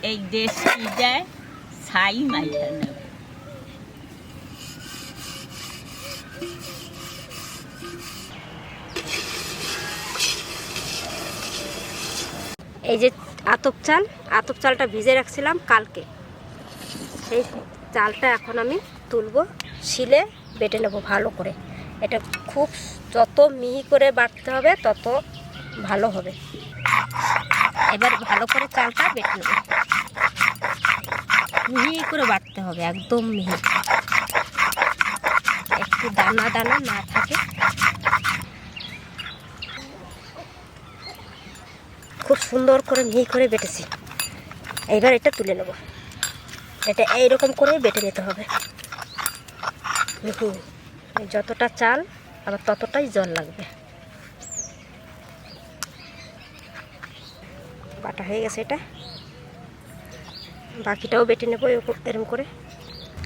এই দেশি যায় ছাই মাইখা নেবে। এই যে আতপ চালটা ভিজে রাখছিলাম কালকে, সেই চালটা এখন আমি তুলবো, শিলে বেটে নেবো ভালো করে। এটা খুব যত মিহি করে বাটতে হবে তত ভালো হবে। এবার ভালো করে চালটা বেটে নেবো, মিহি করে বাটতে হবে, একদম মিহি, একটু দানা দানা না থাকে। খুব সুন্দর করে মিহি করে বেটেছি। এইবার এটা তুলে নেব। এটা এইরকম করে বেটে নিতে হবে মিহি। যতটা চাল আবার ততটাই জল লাগবে। বাটা হয়ে গেছে, এটা বাকিটাও বেটে নেবো এরকম করে।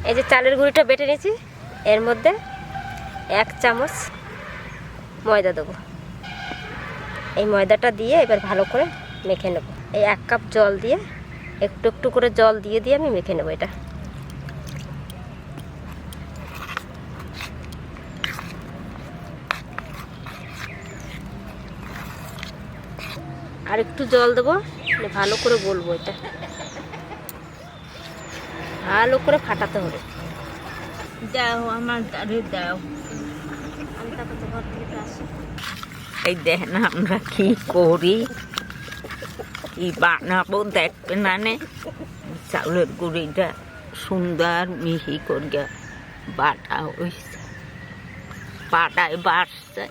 এই যে চালের গুঁড়িটা বেটে নিয়েছি, এর মধ্যে 1 চামচ ময়দা দেবো। এই ময়দাটা দিয়ে এবার ভালো করে মেখে নেব। এই 1 কাপ জল দিয়ে একটু একটু করে জল দিয়ে দিয়ে আমি মেখে নেব এটা। আর একটু জল দেবো, ভালো করে গলবো এটা, ভালো করে ফাটাতে হবে। দাও আমার দাঁড়ে দাও। আমি তারপর তো ঘর থেকে আসি। এই দেখেন আমরা কি করি, কি বানাবো দেখবেন। মানে চাউলের গুঁড়িটা সুন্দর মিহি করিয়া বাটা হয়েছে, পাটায় বাড়ছে,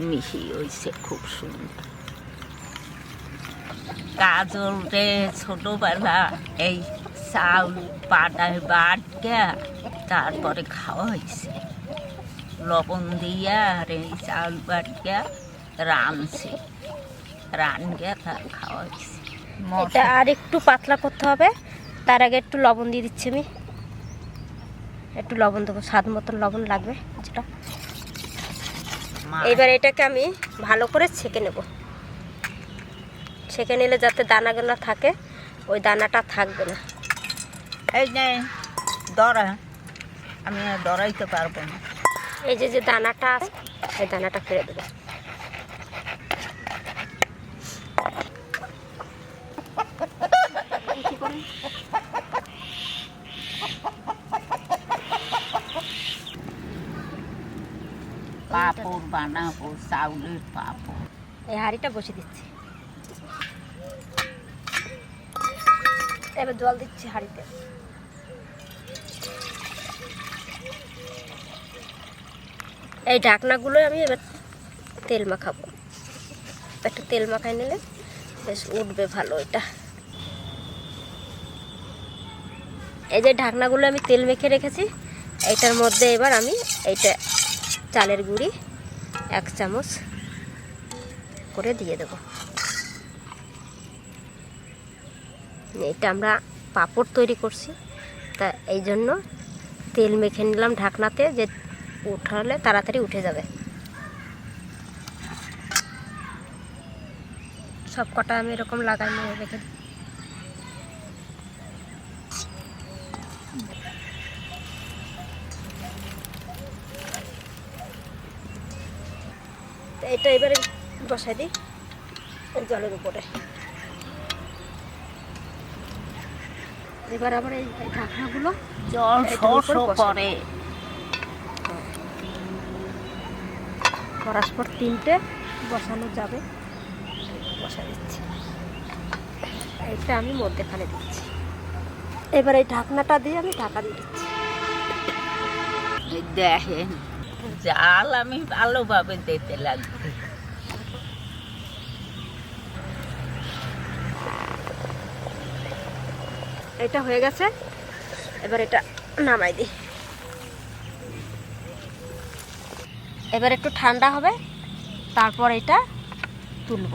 মিহি হয়েছে খুব সুন্দর। কাজল রে ছোটবেলা এই চাউল পাটায় বাটকে তারপরে খাওয়া হয়েছে, লবণ দিয়া আর এই চাউল বাটকে রাঁধছে, রান্না তার খাওয়া হয়েছে। এটা আর একটু পাতলা করতে হবে, তার আগে একটু লবণ দিয়ে দিচ্ছি আমি। একটু লবণ দেবো, স্বাদ মতন লবণ লাগবে যেটা। এবার এটাকে আমি ভালো করে ছেঁকে নেব। ছেঁকে নিলে যাতে দানাগুলো থাকে, ওই দানাটা থাকবে না। এই যে দড়া, আমি আর দড়াইতে পারবো না। এই যে যে দানাটা আছে, এই দানাটা ফেলে দেবো। পাপড় বানাবো, চাউলের পাপড়। এই হাঁড়িটা বসে দিচ্ছি, এবার জল দিচ্ছি হাঁড়িতে। এই ঢাকনাগুলো আমি এবার তেল মাখাবো। একটু তেল মাখাই নিলে বেশ উঠবে ভালো এটা। এই যে ঢাকনাগুলো আমি তেল মেখে রেখেছি, এইটার মধ্যে এবার আমি এইটা চালের গুঁড়ি 1 চামচ করে দিয়ে দেব। এটা আমরা পাঁপড় তৈরি করছি, তা এই জন্য তেল মেখে নিলাম ঢাকনাতে, যে উঠালে তাড়াতাড়ি উঠে যাবে। সব কটা আমি এরকম লাগাই নিয়ে রেখে দিই। এটা এবারে বসাই দিই জলের উপরে। এবার আবার এই ঢাকনাগুলো জল করে পরস্পর 3টে বসানো যাবে। বসা দিচ্ছি, এইটা আমি মধ্যেখানে দিচ্ছি। এবার এই ঢাকনাটা দিয়ে আমি ঢাকা দিয়ে দিচ্ছি। দেখেন জাল আমি ভালোভাবে দিতে লাগবে। এটা হয়ে গেছে, এবার এটা নামাই দিই। এবার একটু ঠান্ডা হবে, তারপর এটা তুলব।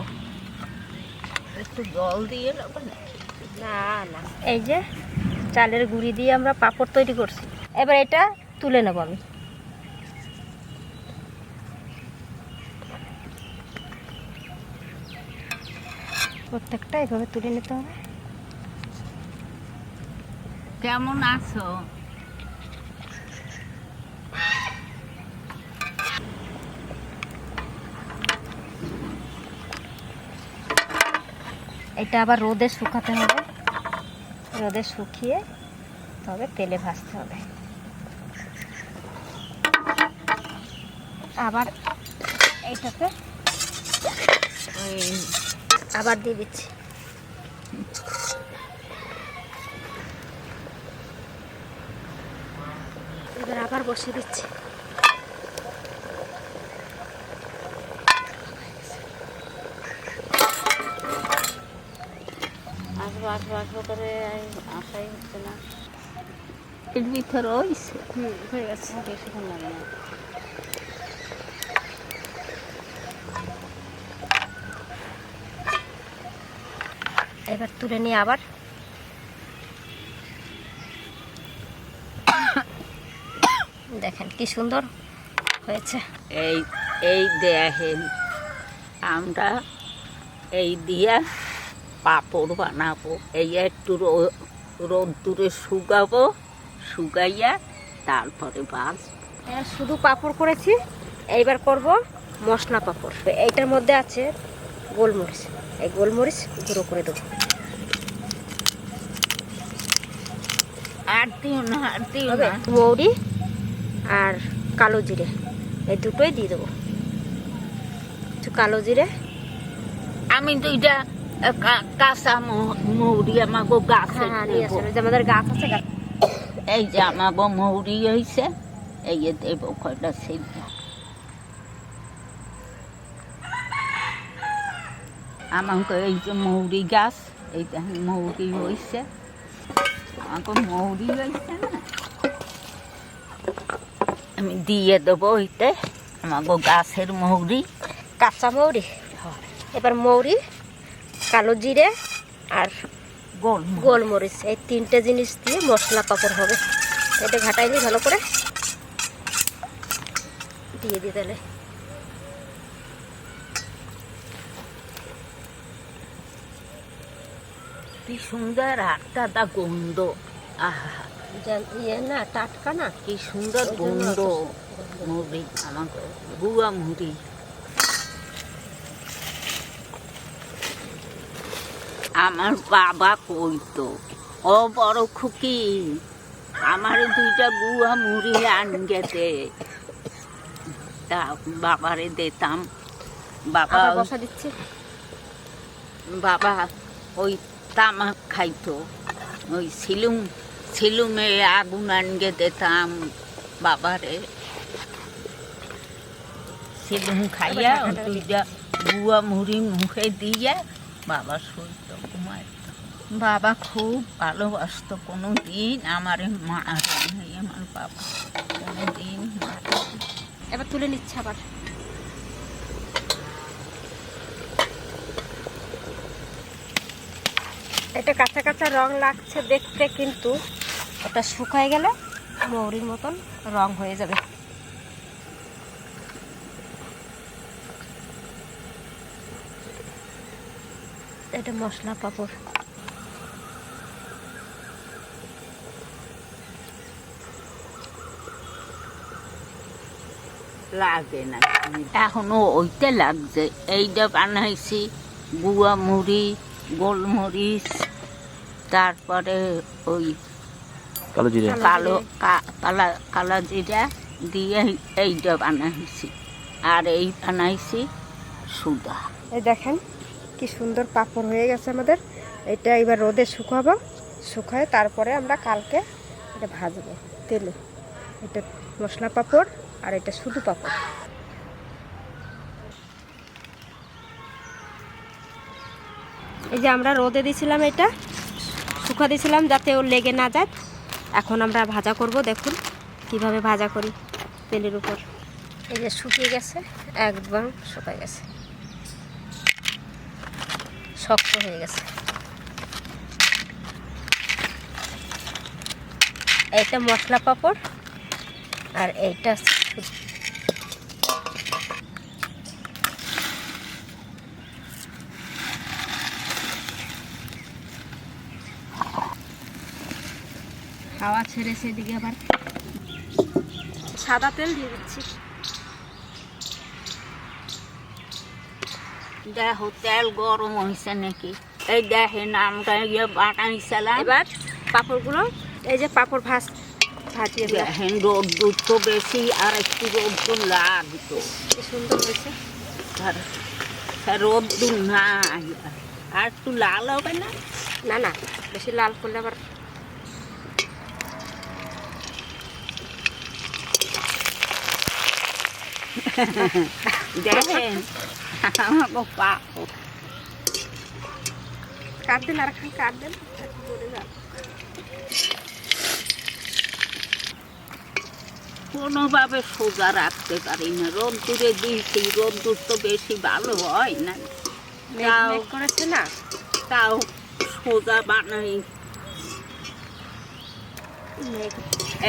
একটু জল দিয়ে নেবো না? না না, এই যে চালের গুঁড়ি দিয়ে আমরা পাঁপড় তৈরি করছি, এবার এটা তুলে নেব আমি। প্রত্যেকটা এভাবে তুলে নিতে হবে। কেমন আছো? এটা আবার রোদে শুকাতে হবে, রোদে শুকিয়ে তবে তেলে ভাজতে হবে। আবার এইটাতে আবার দিয়ে দিচ্ছি। এবার আবার বসিয়ে দিচ্ছি। আসবো আসবো আসবো করে আশাই হচ্ছে না। এর ভিতর হয়েছে। হয়ে গেছে, বেশিক্ষণ লাগে না। এবার তুলে নিয়ে আবার দেখেন কি সুন্দর হয়েছে। এই এই দেখেন, আমরা এই দিয়া পাঁপড় বানাবো। এই একটু রোদ্দুরে শুকাবো, শুকাইয়া তারপরে ভাজবো। শুধু পাঁপড় করেছি, এইবার করব মশলা পাঁপড়। এইটার মধ্যে আছে গোলমরিচ, এই গোলমরিচ গুঁড়ো করে দেবো। আর দিও না, আর দিও না। মৌরি আর কালো জিরে এই দুটোই দিয়ে দেবো। একটু কালো জিরে, আমি দুইটা কাঁচা মৌরি আমাকে গাছে নিয়ে আসলে যে আমাদের গাছ আছে, গাছ। এই যে আমাকে মৌরি হয়েছে, এই দেব কয়টা সিদ্ধ। আমাকে এই যে মৌরি গাছ, এই দেখেন মৌরি হয়েছে, আমাকে মৌরি হয়েছে না, আমি দিয়ে দেবো ওইতে আমাকে গাছের মৌরি, কাঁচা মৌরি। এবার মৌরি, কালো জিরে আর গোলমরিচ এই তিনটে জিনিস দিয়ে মশলা পাঁপড় হবে। এটা ঘাটাই নিই ভালো করে, দিয়ে দিই তাহলে। কি সুন্দর একটা গন্ধ, আহা ইয়ে না, টাটকা না, কি সুন্দর গন্ধ। মুড়ি আমাকে গুয়া মুড়ি। আমার বাবা কইতো, ও বড় খুকি আমার দুইটা গুয়া মুড়ি আনগেতে, তা বাবারে দিতাম। বাবা বসা দিচ্ছি। বাবা ওই তামাক খাইতো, ওই সিলুমে আগুন আনগে দিতাম বাবারে, সিলুম খাইয়া দুইটা গুয়া মুড়ি মুখে দিয়ে বাবা শুইত, ঘুমাইত। বাবা খুব ভালোবাসত, কোনো দিন আমার মারেনি আমার বাবা, কোনো দিন মারেনি। এবার তুলে নিচ্ছে আবার। এটা কাঁচা কাঁচা রং লাগছে দেখতে, কিন্তু ওটা শুকায় গেলে মৌরির মতন রং হয়ে যাবে। এটা মশলা পাঁপড়। লাগে না, এখনো ওইটা লাগছে। এইটা বানাইছি গুয়া মুড়ি, গোলমরিচ, তারপরে ওই কালো জিরা দিয়ে এইটা বানাইছি, আর এই বানাইছি সুদা। এই দেখেন কি সুন্দর পাঁপড় হয়ে গেছে আমাদের। এটা এবার রোদে শুকাবো, শুকায় তারপরে আমরা কালকে এটা ভাজবো তেলে। এটা মশলা পাঁপড় আর এটা শুধু পাঁপড়। এই যে আমরা রোদে দিয়েছিলাম, এটা শুকা দিয়েছিলাম যাতে ওর লেগে না যায়। এখন আমরা ভাজা করব, দেখুন কিভাবে ভাজা করি তেলের উপর। এই যে শুকিয়ে গেছে, একদম শুকিয়ে গেছে, শক্ত হয়ে গেছে। এইটা মশলা পাঁপড় আর এইটা হাওয়া ছেড়েছে এদিকে, আবার সাদা তেল দিয়ে দিচ্ছি। দেখো তেল গরম হয়েছে নাকি, এই দেখেন আমরা বানাইছিলাম। এবার পাঁপড়গুলো, এই যে পাঁপড় ভাজিয়ে দিলাম। দেখেন রোদ্দুর তো বেশি, আর একটু রোদ্দুর লাগতো। কি সুন্দর হয়েছে। আর রোদ্দুর নাই, আর একটু লাল হবে না? না না, বেশি লাল করলে আবার দেখেন আমাকে পাপড় কাট দেন, আর খান কাট দেন, পড়ে যাবে। কোনোভাবে সোজা রাখতে পারি না, রোদ্দুরে দিয়েছি, রোদ্দুর তো বেশি ভালো হয় না, মেঘ করেছে না, তাও সোজা বানাই।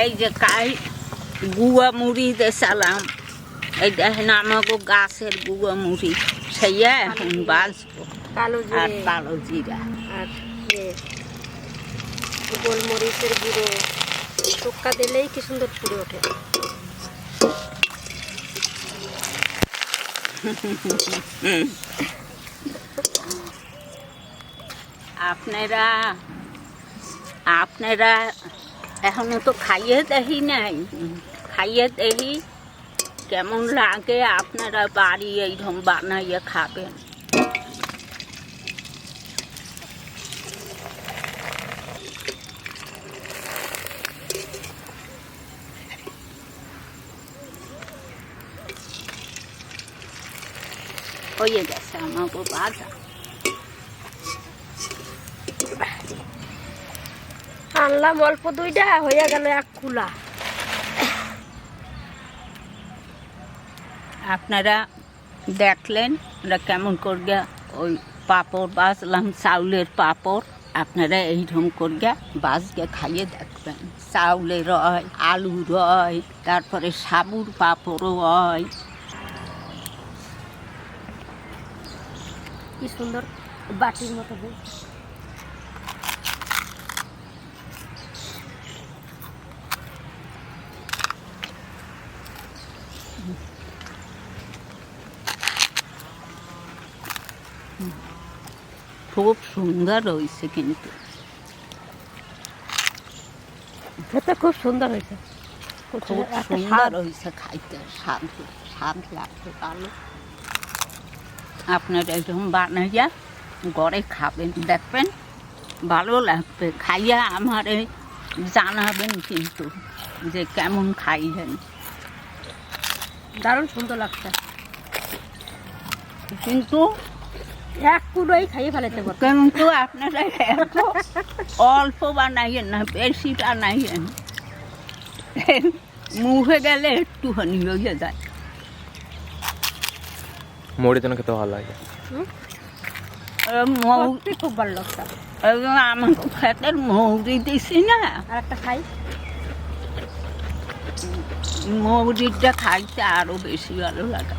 এই যে কাই গুয়া মুড়ি দেশালাম, এই দেখেন আমাকে গাছের গুয়া মুড়ি, সেইয়া এখন বাজবো। কালো আর জিরে কালো জিরা আর গোলমরিচের গুঁড়ো, টুক্কা দিলেই কি সুন্দর ফুটে ওঠে। আপনারা এখনো তো খাইয়ে দেখি নাই, খাইয়ে দেখি কেমন লাগে, আপনারা বাড়ি এইরকম বানাইয়ে খাবেন। হয়ে গেছে আমাকে বাজা। আনলাম অল্প দুইটা, হয়ে গেল এক কুলা। আপনারা দেখলেন আমরা কেমন করিয়া ওই পাঁপড় বাজলাম, চাউলের পাঁপড়। আপনারা এইরকম করিয়া বাজকে খাইয়ে দেখবেন। চাউলের হয়, আলুর হয়, তারপরে সাবুর পাঁপড়ও হয়। কি সুন্দর বাটির মতো হয়েছে। খুব সুন্দর হয়েছে, কিন্তু খেতে খুব সুন্দর হয়েছে, খুব সুন্দর হয়েছে, খাইতে স্বাদ লাগবে ভালো। আপনারা এরকম বানাইয়া ঘরে খাবেন, দেখবেন ভালো লাগবে। খাইয়া আমারে জানাবেন কিন্তু যে কেমন খাইলেন। দারুণ সুন্দর লাগছে, কিন্তু এক কুলোই খাইয়ে ফেলাতে পারত। কিন্তু আপনারা এত অল্প বানাইয়েন না, বেশি বানাইয়েন, মুখে গেলে একটুখানি হয়ে যায়। মুড়ি তো খেতে ভালো লাগে, খুব ভালো লাগছে। আমার খেতের মৌরি দিছি না, আর একটা খাই, মৌরিটা খাইতে আরো বেশি ভালো লাগে।